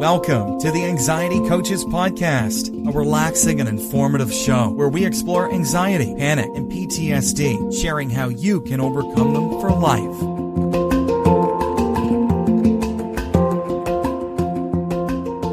Welcome to the Anxiety Coaches Podcast, a relaxing and informative show where we explore anxiety, panic, and PTSD, sharing how you can overcome them for life.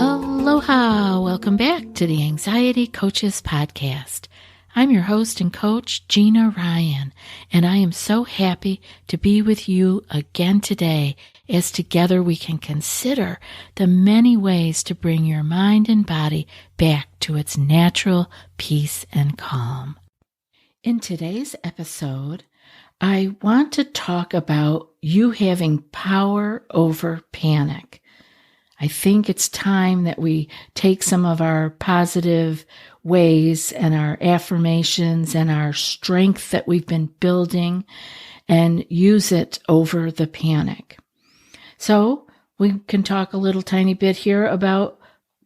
Aloha! Welcome back to the Anxiety Coaches Podcast. I'm your host and coach, Gina Ryan, and I am so happy to be with you again today as together we can consider the many ways to bring your mind and body back to its natural peace and calm. In today's episode, I want to talk about you having power over panic. I think it's time that we take some of our positive ways and our affirmations and our strength that we've been building and use it over the panic. So we can talk a little tiny bit here about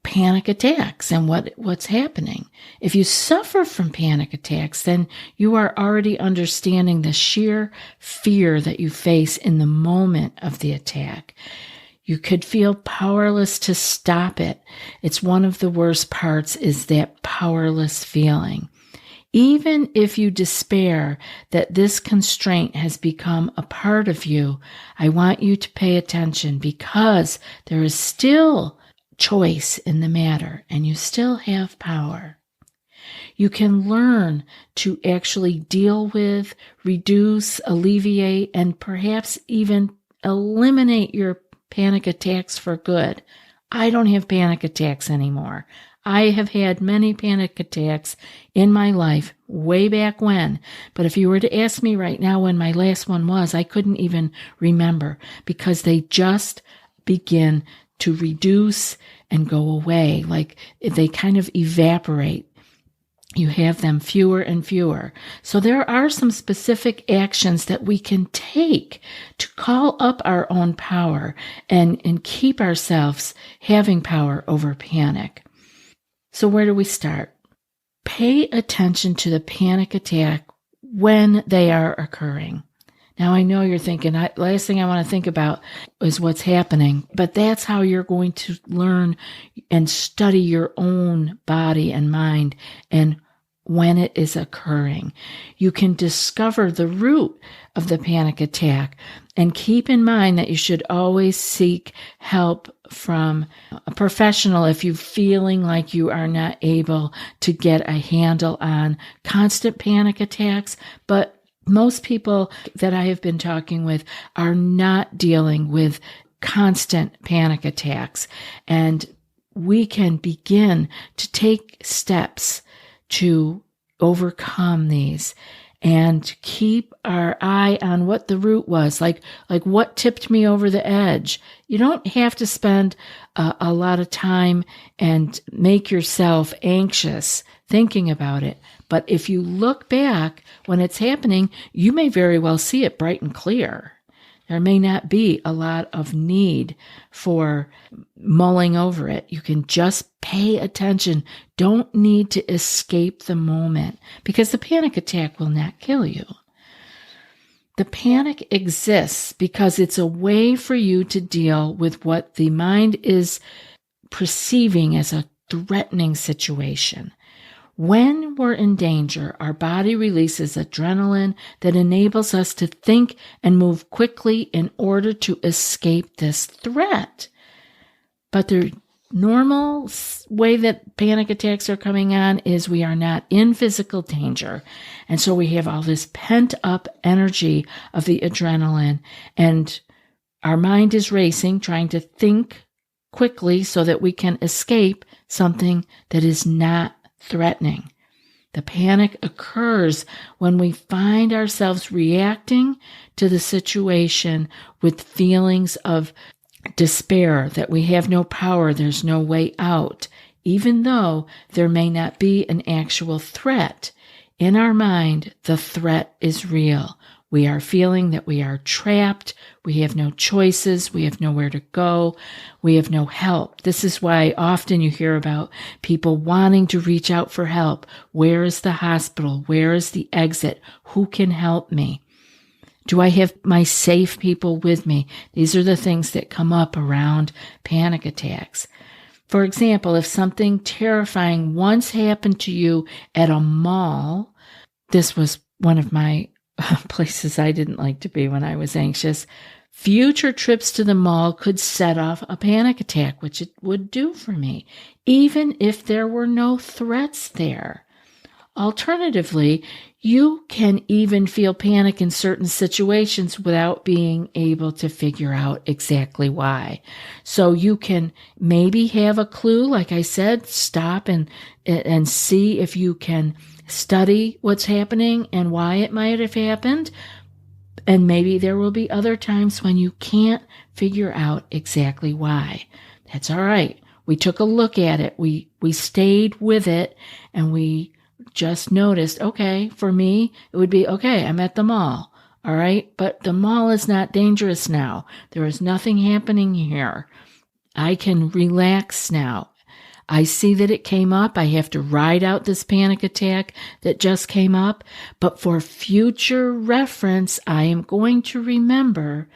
panic attacks and what's happening. If you suffer from panic attacks, then you are already understanding the sheer fear that you face in the moment of the attack. You could feel powerless to stop it. It's one of the worst parts is that powerless feeling. Even if you despair that this constraint has become a part of you, I want you to pay attention because there is still choice in the matter and you still have power. You can learn to actually deal with, reduce, alleviate, and perhaps even eliminate your panic attacks for good. I don't have panic attacks anymore. I have had many panic attacks in my life way back when, but if you were to ask me right now when my last one was, I couldn't even remember because they just begin to reduce and go away, like they kind of evaporate. You have them fewer and fewer. So there are some specific actions that we can take to call up our own power and keep ourselves having power over panic. So where do we start? Pay attention to the panic attack when they are occurring. Now, I know you're thinking, last thing I want to think about is what's happening, but that's how you're going to learn and study your own body and mind and when it is occurring. You can discover the root of the panic attack and keep in mind that you should always seek help from a professional if you're feeling like you are not able to get a handle on constant panic attacks. But most people that I have been talking with are not dealing with constant panic attacks. And we can begin to take steps to overcome these and keep our eye on what the root was, like what tipped me over the edge. You don't have to spend a lot of time and make yourself anxious thinking about it. But if you look back when it's happening, you may very well see it bright and clear. There may not be a lot of need for mulling over it. You can just pay attention. Don't need to escape the moment because the panic attack will not kill you. The panic exists because it's a way for you to deal with what the mind is perceiving as a threatening situation. When we're in danger, our body releases adrenaline that enables us to think and move quickly in order to escape this threat. But the normal way that panic attacks are coming on is we are not in physical danger. And so we have all this pent up energy of the adrenaline and our mind is racing, trying to think quickly so that we can escape something that is not threatening. The panic occurs when we find ourselves reacting to the situation with feelings of despair, that we have no power, there's no way out, even though there may not be an actual threat. In our mind, the threat is real. We are feeling that we are trapped. We have no choices. We have nowhere to go. We have no help. This is why often you hear about people wanting to reach out for help. Where is the hospital? Where is the exit? Who can help me? Do I have my safe people with me? These are the things that come up around panic attacks. For example, if something terrifying once happened to you at a mall, this was one of my places I didn't like to be when I was anxious. Future trips to the mall could set off a panic attack, which it would do for me, even if there were no threats there. Alternatively, you can even feel panic in certain situations without being able to figure out exactly why. So you can maybe have a clue, like I said, stop and see if you can study what's happening and why it might have happened. And maybe there will be other times when you can't figure out exactly why. That's all right. We took a look at it. We stayed with it, and we just noticed, okay, for me, it would be, okay, I'm at the mall. All right. But the mall is not dangerous now. There is nothing happening here. I can relax now. I see that it came up. I have to ride out this panic attack that just came up. But for future reference, I am going to remember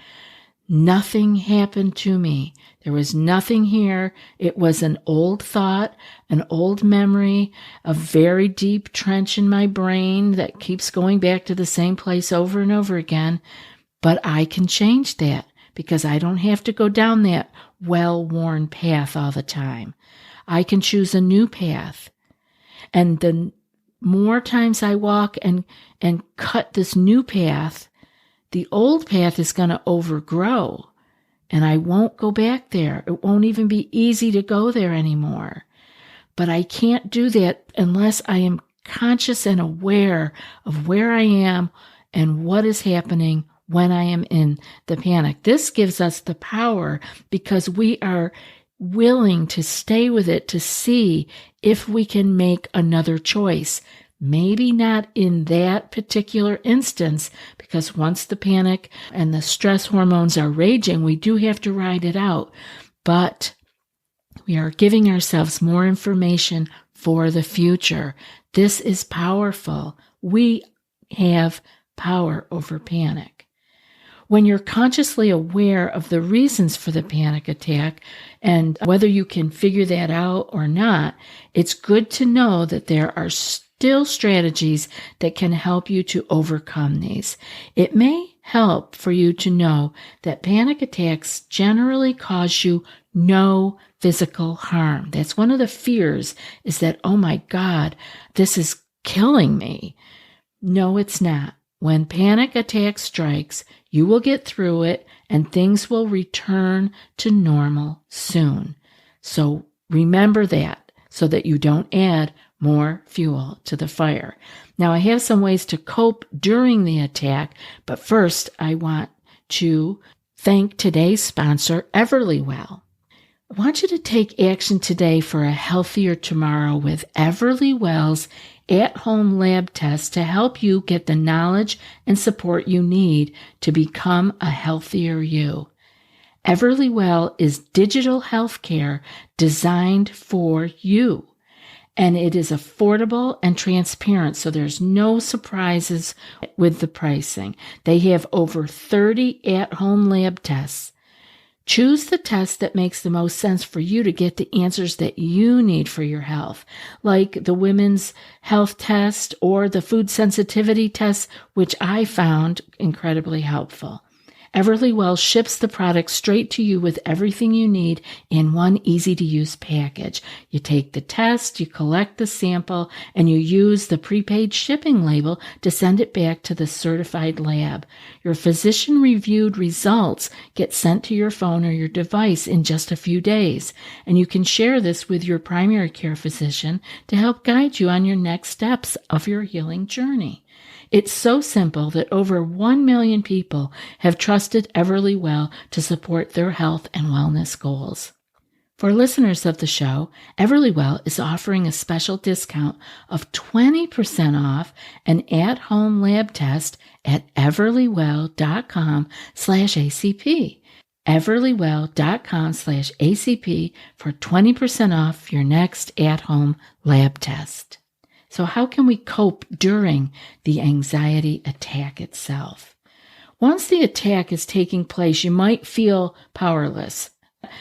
nothing happened to me. There was nothing here. It was an old thought, an old memory, a very deep trench in my brain that keeps going back to the same place over and over again. But I can change that because I don't have to go down that well-worn path all the time. I can choose a new path. And the more times I walk and cut this new path, the old path is going to overgrow, and I won't go back there. It won't even be easy to go there anymore. But I can't do that unless I am conscious and aware of where I am and what is happening when I am in the panic. This gives us the power because we are willing to stay with it to see if we can make another choice. Maybe not in that particular instance, because once the panic and the stress hormones are raging, we do have to ride it out. But we are giving ourselves more information for the future. This is powerful. We have power over panic. When you're consciously aware of the reasons for the panic attack and whether you can figure that out or not, it's good to know that there are still strategies that can help you to overcome these. It may help for you to know that panic attacks generally cause you no physical harm. That's one of the fears, is that, oh my God, this is killing me. No, it's not. When panic attack strikes, you will get through it and things will return to normal soon. So remember that so that you don't add more fuel to the fire. Now, I have some ways to cope during the attack, but first I want to thank today's sponsor, EverlyWell. I want you to take action today for a healthier tomorrow with EverlyWell's at-home lab test to help you get the knowledge and support you need to become a healthier you. EverlyWell is digital healthcare designed for you, and it is affordable and transparent, so there's no surprises with the pricing. They have over 30 at-home lab tests. Choose the test that makes the most sense for you to get the answers that you need for your health, like the women's health test or the food sensitivity test, which I found incredibly helpful. EverlyWell ships the product straight to you with everything you need in one easy-to-use package. You take the test, you collect the sample, and you use the prepaid shipping label to send it back to the certified lab. Your physician-reviewed results get sent to your phone or your device in just a few days, and you can share this with your primary care physician to help guide you on your next steps of your healing journey. It's so simple that over 1 million people have trusted EverlyWell to support their health and wellness goals. For listeners of the show, EverlyWell is offering a special discount of 20% off an at-home lab test at everlywell.com/ACP. everlywell.com/ACP for 20% off your next at-home lab test. So how can we cope during the anxiety attack itself? Once the attack is taking place, you might feel powerless.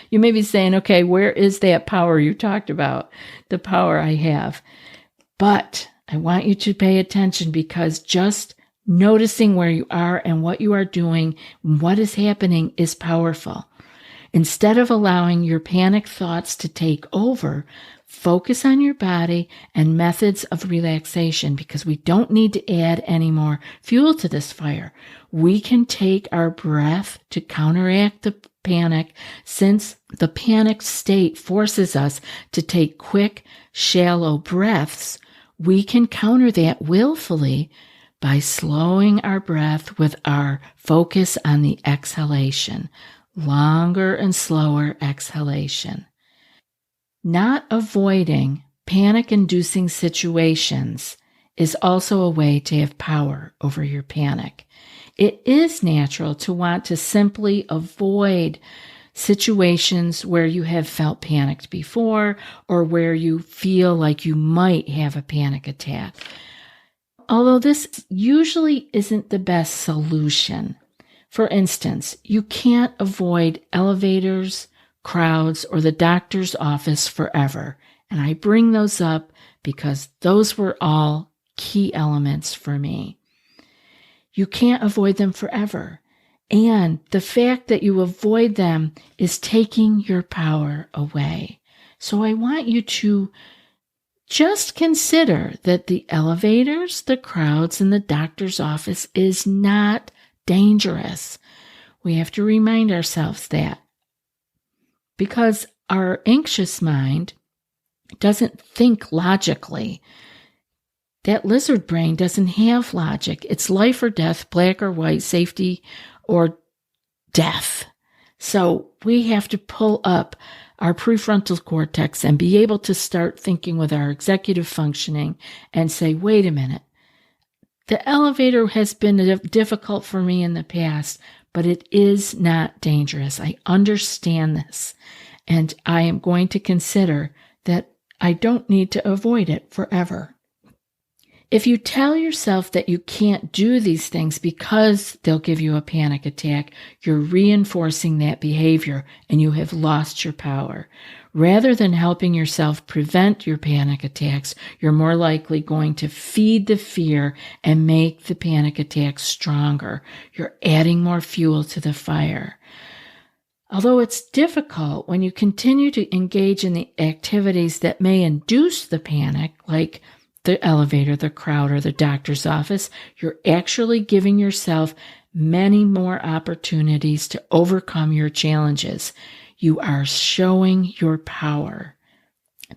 You may be saying, okay, where is that power you talked about? The power I have. But I want you to pay attention, because just noticing where you are and what you are doing, what is happening, is powerful. Instead of allowing your panic thoughts to take over, focus on your body and methods of relaxation, because we don't need to add any more fuel to this fire. We can take our breath to counteract the panic, since the panic state forces us to take quick, shallow breaths. We can counter that willfully by slowing our breath with our focus on the exhalation. Longer and slower exhalation. Not avoiding panic-inducing situations is also a way to have power over your panic. It is natural to want to simply avoid situations where you have felt panicked before, or where you feel like you might have a panic attack. Although this usually isn't the best solution. For instance, you can't avoid elevators, crowds, or the doctor's office forever. And I bring those up because those were all key elements for me. You can't avoid them forever. And the fact that you avoid them is taking your power away. So I want you to just consider that the elevators, the crowds, and the doctor's office is not dangerous. We have to remind ourselves that, because our anxious mind doesn't think logically. That lizard brain doesn't have logic. It's life or death, black or white, safety or death. So we have to pull up our prefrontal cortex and be able to start thinking with our executive functioning and say, wait a minute. The elevator has been difficult for me in the past, but it is not dangerous. I understand this, and I am going to consider that I don't need to avoid it forever. If you tell yourself that you can't do these things because they'll give you a panic attack, you're reinforcing that behavior and you have lost your power. Rather than helping yourself prevent your panic attacks, you're more likely going to feed the fear and make the panic attacks stronger. You're adding more fuel to the fire. Although it's difficult when you continue to engage in the activities that may induce the panic, like the elevator, the crowd, or the doctor's office, you're actually giving yourself many more opportunities to overcome your challenges. You are showing your power.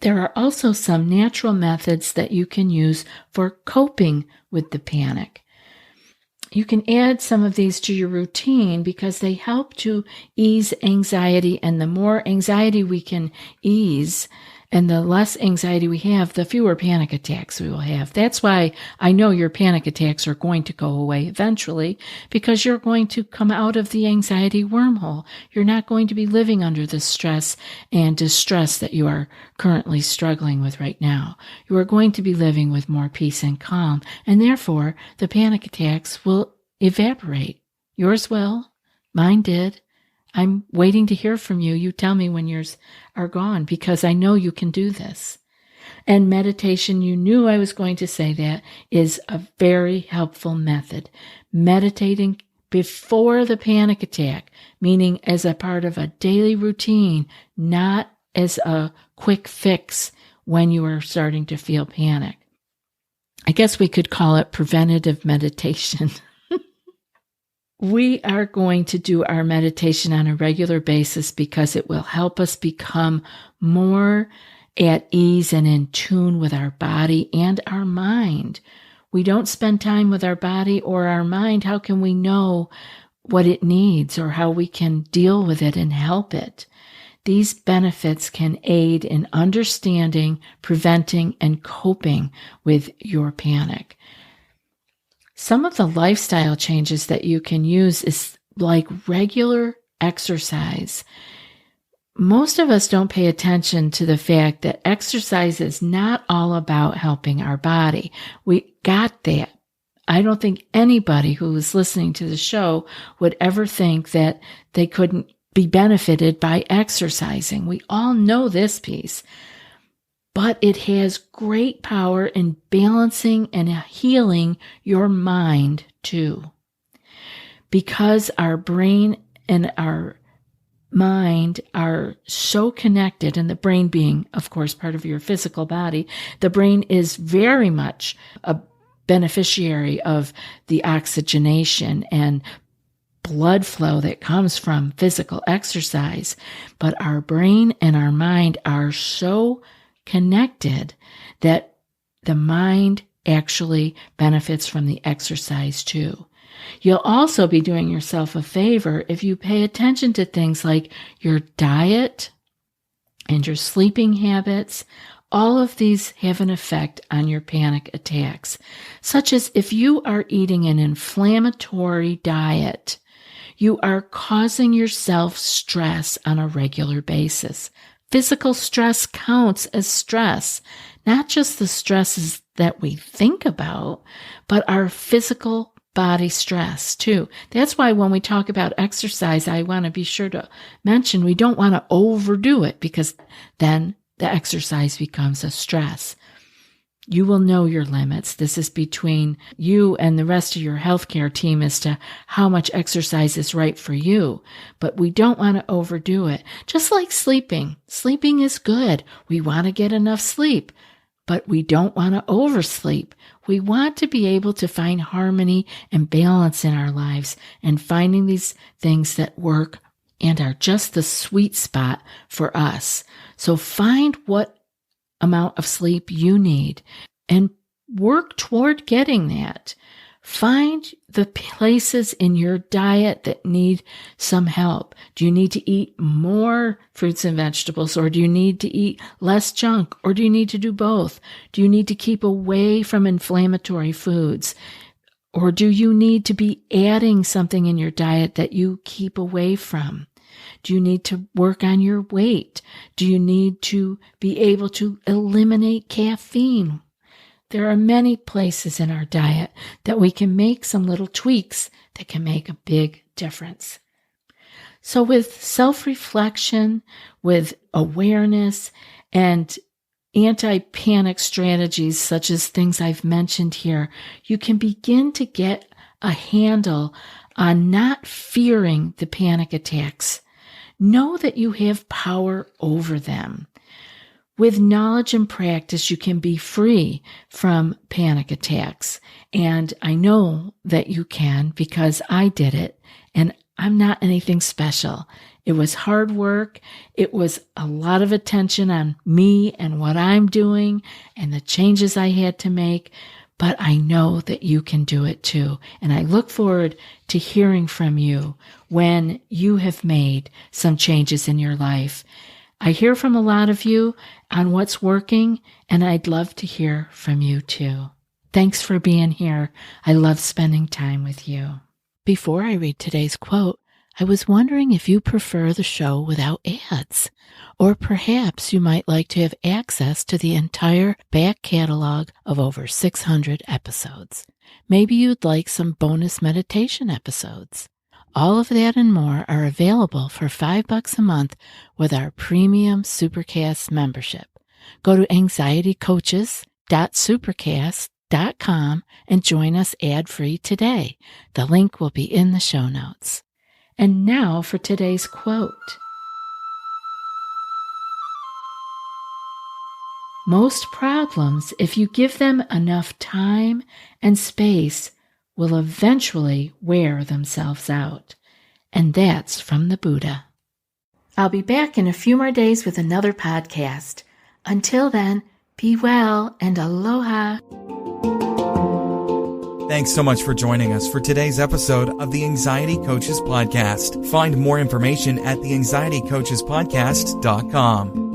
There are also some natural methods that you can use for coping with the panic. You can add some of these to your routine because they help to ease anxiety, and the more anxiety we can ease, and the less anxiety we have, the fewer panic attacks we will have. That's why I know your panic attacks are going to go away eventually, because you're going to come out of the anxiety wormhole. You're not going to be living under the stress and distress that you are currently struggling with right now. You are going to be living with more peace and calm, and therefore the panic attacks will evaporate. Yours will. Mine did. I'm waiting to hear from you. You tell me when yours are gone, because I know you can do this. And meditation, you knew I was going to say that, is a very helpful method. Meditating before the panic attack, meaning as a part of a daily routine, not as a quick fix when you are starting to feel panic. I guess we could call it preventative meditation. We are going to do our meditation on a regular basis because it will help us become more at ease and in tune with our body and our mind. We don't spend time with our body or our mind. How can we know what it needs or how we can deal with it and help it? These benefits can aid in understanding, preventing, and coping with your panic. Some of the lifestyle changes that you can use is like regular exercise. Most of us don't pay attention to the fact that exercise is not all about helping our body. We got that. I don't think anybody who is listening to the show would ever think that they couldn't be benefited by exercising. We all know this piece, but it has great power in balancing and healing your mind too. Because our brain and our mind are so connected, and the brain being, of course, part of your physical body, the brain is very much a beneficiary of the oxygenation and blood flow that comes from physical exercise. But our brain and our mind are so connected that the mind actually benefits from the exercise too. You'll also be doing yourself a favor if you pay attention to things like your diet and your sleeping habits. All of these have an effect on your panic attacks, such as if you are eating an inflammatory diet, you are causing yourself stress on a regular basis. Physical stress counts as stress, not just the stresses that we think about, but our physical body stress too. That's why when we talk about exercise, I want to be sure to mention we don't want to overdo it, because then the exercise becomes a stress. You will know your limits. This is between you and the rest of your healthcare team as to how much exercise is right for you. But we don't want to overdo it. Just like sleeping. Sleeping is good. We want to get enough sleep, but we don't want to oversleep. We want to be able to find harmony and balance in our lives, and finding these things that work and are just the sweet spot for us. So find what amount of sleep you need and work toward getting that. Find the places in your diet that need some help. Do you need to eat more fruits and vegetables, or do you need to eat less junk, or do you need to do both? Do you need to keep away from inflammatory foods? Or do you need to be adding something in your diet that you keep away from? Do you need to work on your weight? Do you need to be able to eliminate caffeine? There are many places in our diet that we can make some little tweaks that can make a big difference. So with self-reflection, with awareness, and anti-panic strategies such as things I've mentioned here, you can begin to get a handle on not fearing the panic attacks. Know that you have power over them. With knowledge and practice, you can be free from panic attacks. And I know that you can, because I did it, and I'm not anything special. It was hard work. It was a lot of attention on me and what I'm doing and the changes I had to make. But I know that you can do it too. And I look forward to hearing from you when you have made some changes in your life. I hear from a lot of you on what's working, and I'd love to hear from you too. Thanks for being here. I love spending time with you. Before I read today's quote, I was wondering if you prefer the show without ads, or perhaps you might like to have access to the entire back catalog of over 600 episodes. Maybe you'd like some bonus meditation episodes. All of that and more are available for $5 a month with our premium Supercast membership. Go to anxietycoaches.supercast.com and join us ad-free today. The link will be in the show notes. And now for today's quote. Most problems, if you give them enough time and space, will eventually wear themselves out. And that's from the Buddha. I'll be back in a few more days with another podcast. Until then, be well and aloha. Thanks so much for joining us for today's episode of the Anxiety Coaches Podcast. Find more information at theanxietycoachespodcast.com.